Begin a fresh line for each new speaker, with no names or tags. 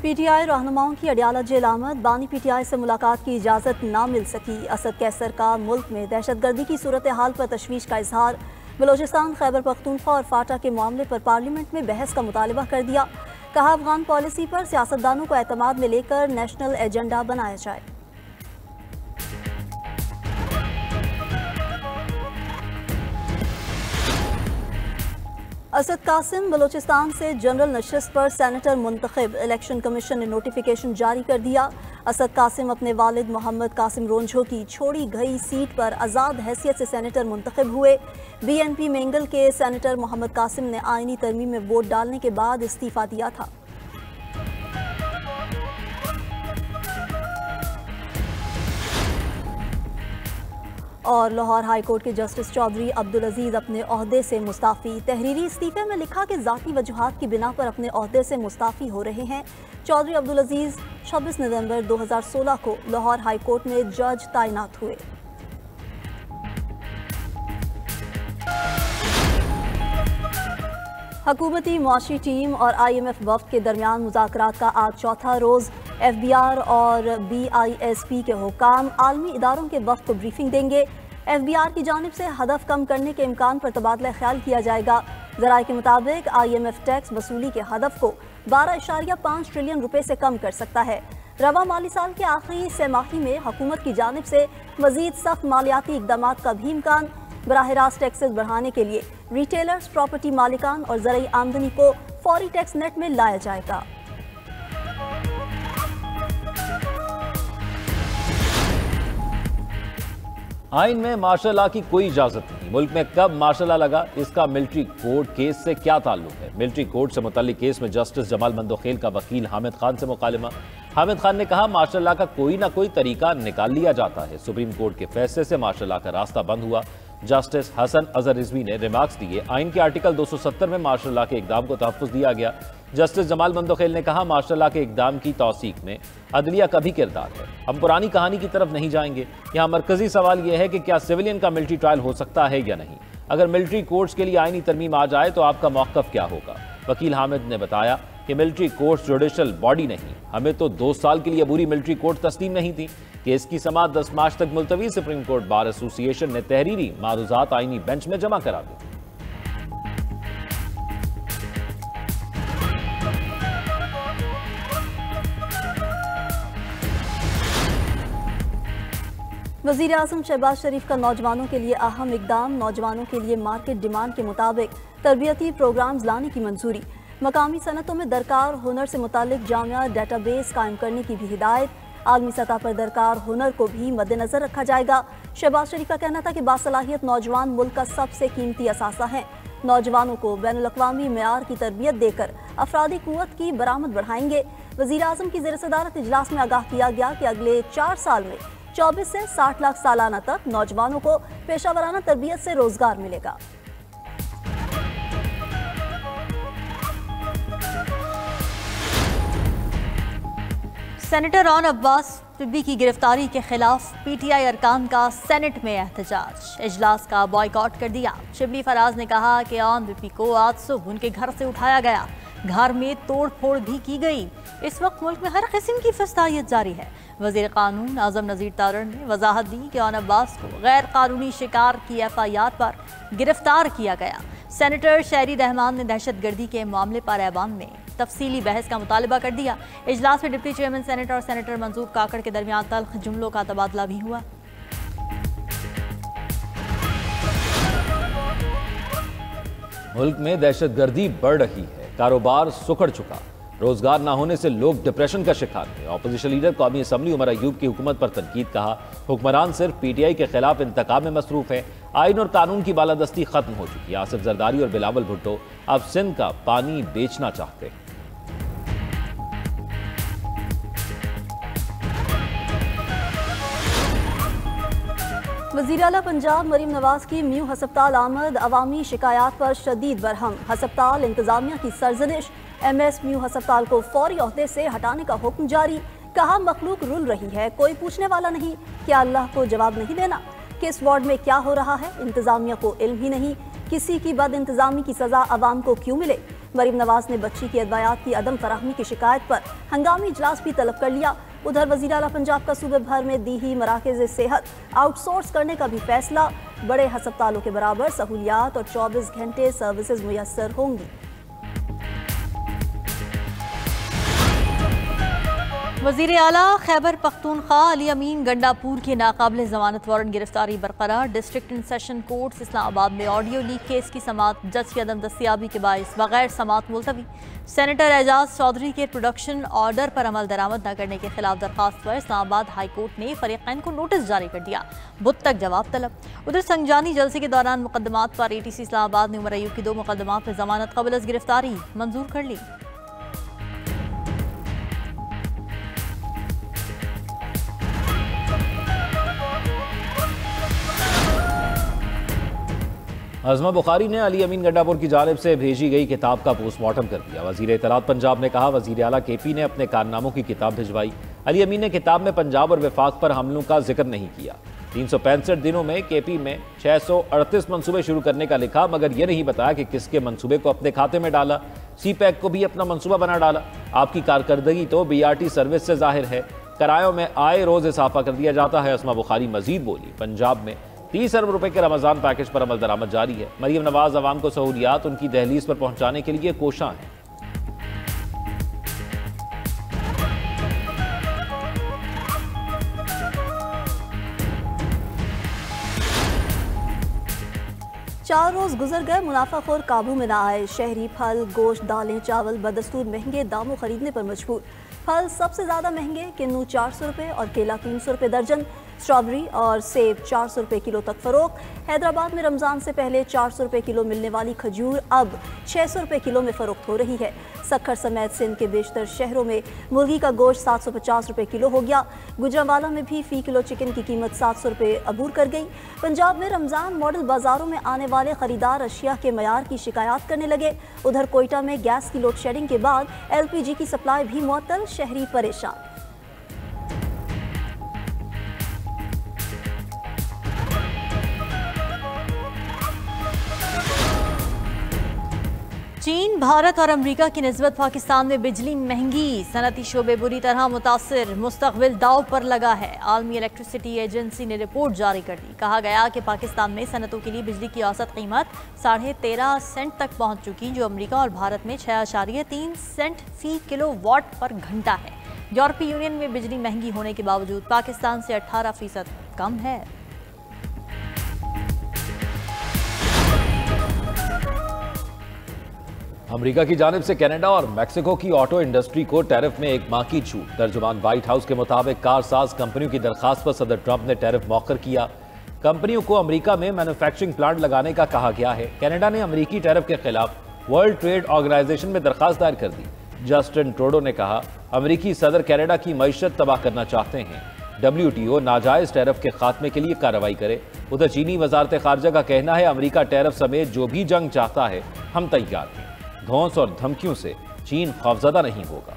PTI रहनुमाओं की Adiala jail आमद, बानी पीटीआई से मुलाकात की इजाज़त ना मिल सकी। असद कैसर का मुल्क में दहशतगर्दी की सूरत हाल पर तशवीश का इजहार। बलोचिस्तान, खैबर पख्तूनख्वा और फाटा के मामले पर पार्लियामेंट में बहस का मुतालबा कर दिया। कहा, अफगान पॉलिसी पर सियासतदानों को एतमाद में लेकर नेशनल एजेंडा बनाया जाए। असद कासिम बलोचिस्तान से जनरल नशिस्त पर सेनेटर मुंतखब, इलेक्शन कमीशन ने नोटिफिकेशन जारी कर दिया। असद कासिम अपने वालिद मोहम्मद कासिम रोंझो की छोड़ी गई सीट पर आज़ाद हैसियत से सेनेटर मुंतखब हुए। बीएनपी मेंगल के सेनेटर मोहम्मद कासिम ने आईनी तरमीम में वोट डालने के बाद इस्तीफा दिया था। और लाहौर हाई कोर्ट के जस्टिस चौधरी अब्दुल अजीज अपने ओहदे से मुस्ताफ़ी। तहरीरी इस्तीफे में लिखा कि ज़ाती वजूहात की बिना पर अपने ओहदे से मुस्ताफ़ी हो रहे हैं। चौधरी अब्दुल अजीज 26 नवंबर 2016 को लाहौर हाई कोर्ट में जज तैनात हुए। हुकूमती मुआशी टीम और IMF वफ़द के दरमियान मुज़ाकरात का आज चौथा रोज़। FBR और BISP के हुकाम आलमी इदारों के वफ़द को ब्रीफिंग देंगे। FBR की जानिब से हदफ कम करने के इम्कान पर तबादला ख्याल किया जाएगा। ज़राए के मुताबिक IMF टैक्स वसूली के हदफ को 12.5 ट्रिलियन रुपए से कम कर सकता है। रवा माली साल के आखिरी सैमाही में हुकूमत की जानिब से मज़ीद सख्त मालियाती इक़दाम का भी इम्कान। बराह रास्त टैक्सेस बढ़ाने के लिए रिटेलर्स, प्रॉपर्टी मालिकान और ज़रूरी आमदनी को फौरी टैक्स नेट में लाया जाएगा।
आइन में मार्शल लॉ की कोई इजाजत नहीं। मुल्क में कब मार्शल लॉ लगा, इसका मिलिट्री कोड केस से क्या ताल्लुक है? मिलिट्री कोड से मुतल्लिक केस में जस्टिस जमाल मंदोखेल का वकील हामिद खान से मुकालमा। हामिद खान ने कहा, मार्शल लॉ का कोई ना कोई तरीका निकाल लिया जाता है। सुप्रीम कोर्ट के फैसले से मार्शल लॉ का रास्ता बंद हुआ। जस्टिस हसन अजहर रिजवी ने रिमार्क्स दिए, आइन के आर्टिकल 270 में मार्शल लॉ के इकदाम को तहफ़्फ़ुज़ दिया गया। जस्टिस जमाल मंदोखेल ने कहा, मार्शल लॉ के इकदाम की तौसीक में अदलिया का भी किरदार है। हम पुरानी कहानी की तरफ नहीं जाएंगे। यहाँ मरकजी सवाल यह है कि क्या सिविलियन का मिलिट्री ट्रायल हो सकता है या नहीं। अगर मिलिट्री कोर्ट्स के लिए आईनी तरमीम आ जाए तो आपका मौक़िफ़ क्या होगा? वकील हामिद ने बताया कि मिलिट्री कोर्ट्स जुडिशल बॉडी नहीं, हमें तो 2 साल के लिए अबूरी मिलिट्री कोर्ट तस्लीम नहीं थी। केस की समाअत 10 मार्च तक मुलतवी। सुप्रीम कोर्ट बार एसोसिएशन ने तहरीरी मारूजात आईनी बेंच में जमा करा दी।
वज़ीर आज़म शहबाज शरीफ का नौजवानों के लिए अहम इकदाम। नौजवानों के लिए मार्केट डिमांड के मुताबिक तरबियती प्रोग्राम्स लाने की मंजूरी। मकामी सनतों में दरकार हुनर से मुतालिक जामिया डेटाबेस कायम करने की भी हिदायत। आलमी सतह पर दरकार हुनर को भी मद्देनजर रखा जाएगा। शहबाज शरीफ का कहना था कि बासलाहियत नौजवान मुल्क का सबसे कीमती असासा है। नौजवानों को बैनुल-अक़वामी मेयार की तरबियत देकर अफरादी कुव्वत की बरामद बढ़ाएंगे। वज़ीर आज़म की ज़ेर सदारत इजलास में आगाह किया गया कि अगले 4 साल में 24 से 60 लाख सालाना तक नौजवानों को पेशावराना तरबियत से रोजगार मिलेगा। सेनेटर रॉन अब्बास टिब्बी की गिरफ्तारी के खिलाफ पीटीआई अरकान का सेनेट में एहतजाज। इजलास का बॉयकॉट कर दिया। शिबली फराज ने कहा कि ऑन बीपी को आज सुबह उनके घर से उठाया गया, घर में तोड़ फोड़ भी की गई। इस वक्त मुल्क में हर किस्म की फसादियत जारी है। वज़ीर कानून आज़म नज़ीर तारण ने वजाहत दी कि ऑन अब्बास को गैर कानूनी शिकार की FIR पर गिरफ्तार किया गया। सेनेटर शहरी रहमान ने दहशतगर्दी के मामले पर ऐवान में तफसीली बहस का मुतालबा कर दिया। इजलास में डिप्टी चेयरमैन सेनेट और सेनेटर मंसूर काकड़ के दरमियान तल्ख जुमलों का तबादला भी हुआ।
मुल्क में दहशतगर्दी बढ़ रही है, कारोबार सुखड़ चुका, रोजगार ना होने से लोग डिप्रेशन का शिकार हैं। अपोजिशन लीडर कौमी असम्बली उमर अयूब की हुकूमत पर तनकीद। कहा, हुक्मरान सिर्फ PTI के खिलाफ इंतकाम में मसरूफ है। आइन और कानून की बालादस्ती खत्म हो चुकी है। आसिफ जरदारी और बिलावल भुट्टो अब सिंध का पानी बेचना चाहते हैं।
वज़ीर आला पंजाब मरीम नवाज की म्यू हस्पताल आमद। अवामी शिकायत पर शदीद बरहम। हस्पताल इंतजामिया की सरजनिश। MS म्यू हस्पताल को फौरी ओहदे से हटाने का हुक्म जारी। कहा, मखलूक रुल रही है, कोई पूछने वाला नहीं। क्या अल्लाह को जवाब नहीं देना? किस वार्ड में क्या हो रहा है इंतजामिया को इल्म ही नहीं। किसी की बद इंतजामी की सजा अवाम को क्यों मिले? मरीम नवाज ने बच्ची की अदवायात की अदम फराहमी की शिकायत पर हंगामी इजलास भी तलब कर लिया। उधर वज़ीर आला पंजाब का सूबे भर में दीही मराकज़ सेहत आउटसोर्स करने का भी फैसला। बड़े हस्पतालों के बराबर सहूलियात और 24 घंटे सर्विसेज मुयस्सर होंगी।
वज़ीर आला खैबर पख्तूनख्वा अली अमीन गंडापुर की नाकाबिल ज़मानत वारंट गिरफ्तारी बरकरार। District and session courts Islamabad में ऑडियो लीक केस की समात जज की अदम दस्तियाबी के बायस बगैर समात मुलतवी। सेनेटर एजाज चौधरी के प्रोडक्शन ऑर्डर पर अमल दरामद न करने के खिलाफ दरखास्त पर इस्लामाबाद हाई कोर्ट ने फरीकैन को नोटिस जारी कर दिया। बुध तक जवाब तलब। उधर संगजानी जलसे के दौरान मुकदमात पर ATC इस्लामाबाद ने उमर अयूब की 2 मुकदमात पर जमानत कबल अज़ गिरफ्तारी मंजूर कर ली।
अज़मा बुखारी ने अली अमीन गंडापुर की जानिब से भेजी गई किताब का पोस्टमार्टम कर दिया। वज़ीर इत्तलात पंजाब ने कहा, वज़ीर आला KP ने अपने कारनामों की किताब भिजवाई। अली अमीन ने किताब में पंजाब और वफाक पर हमलों का जिक्र नहीं किया। 365 दिनों में KP में 638 मनसूबे शुरू करने का लिखा, मगर यह नहीं बताया कि किसके मनसूबे को अपने खाते में डाला। CPEC को भी अपना मनसूबा बना डाला। आपकी कारकर्दगी तो BRT सर्विस से जाहिर है। किरायों में आए रोज इजाफा कर दिया जाता है। अज़मा बुखारी मजीद बोली, पंजाब में 30 अरब रुपए के रमजान पैकेज पर अमल दरामद जारी है। मरीम नवाज अवाम को सहूलियात उनकी दहलीज पर पहुंचाने के लिए कोशां हैं।
चार रोज गुजर गए, मुनाफाखोर काबू में न आए। शहरी फल, गोश्त, दालें, चावल बदस्तूर महंगे दामों खरीदने पर मजबूर। फल सबसे ज्यादा महंगे, किन्नू 400 रुपए और केला 300 रुपए दर्जन। स्ट्रॉबेरी और सेब 400 रुपए किलो तक फरोख्त। हैदराबाद में रमजान से पहले 400 रुपए किलो मिलने वाली खजूर अब 600 रुपए किलो में फरोख्त हो रही है। सक्खर समेत सिंध के बेशतर शहरों में मुर्गी का गोश्त 750 रुपए किलो हो गया। गुजरांवाला में भी फी किलो चिकन की कीमत 700 रुपए अबूर कर गई। पंजाब में रमजान मॉडल बाजारों में आने वाले खरीदार अशिया के मयार की शिकायत करने लगे। उधर कोयटा में गैस की लोड शेडिंग के बाद LPG की सप्लाई भी मुअत्तल, शहरी परेशान।
चीन, भारत और अमेरिका की निस्बत पाकिस्तान में बिजली महंगी, सनती शोबे बुरी तरह मुतासिर, मुस्तकबिल दाव पर लगा है। आलमी इलेक्ट्रिसिटी एजेंसी ने रिपोर्ट जारी कर दी। कहा गया कि पाकिस्तान में सनतों के लिए बिजली की औसत कीमत 13.5 सेंट तक पहुंच चुकी, जो अमेरिका और भारत में 6.3 सेंट फी किलो वाट पर घंटा है। यूरोपीय यूनियन में बिजली महंगी होने के बावजूद पाकिस्तान से 18% कम है।
अमेरिका की जानिब से कनाडा और मैक्सिको की ऑटो इंडस्ट्री को टैरिफ में 1 माह की छूट। तर्जुमान व्हाइट हाउस के मुताबिक कारसाज कंपनियों की दरखास्त पर सदर ट्रंप ने टैरिफ मौखर किया। कंपनियों को अमेरिका में मैन्युफैक्चरिंग प्लांट लगाने का कहा गया है। कनाडा ने अमेरिकी टैरिफ के खिलाफ वर्ल्ड ट्रेड ऑर्गेनाइजेशन में दरखास्त दायर कर दी। जस्टिन ट्रूडो ने कहा, अमेरिकी सदर कनाडा की मईशत तबाह करना चाहते हैं। WTO नाजायज टैरिफ के खात्मे के लिए कार्रवाई करे। उधर चीनी वजारत खारजा का कहना है, अमेरिका टैरिफ समेत जो भी जंग चाहता है हम तैयार हैं। धौंस और धमकियों से चीन खौफजदा नहीं होगा।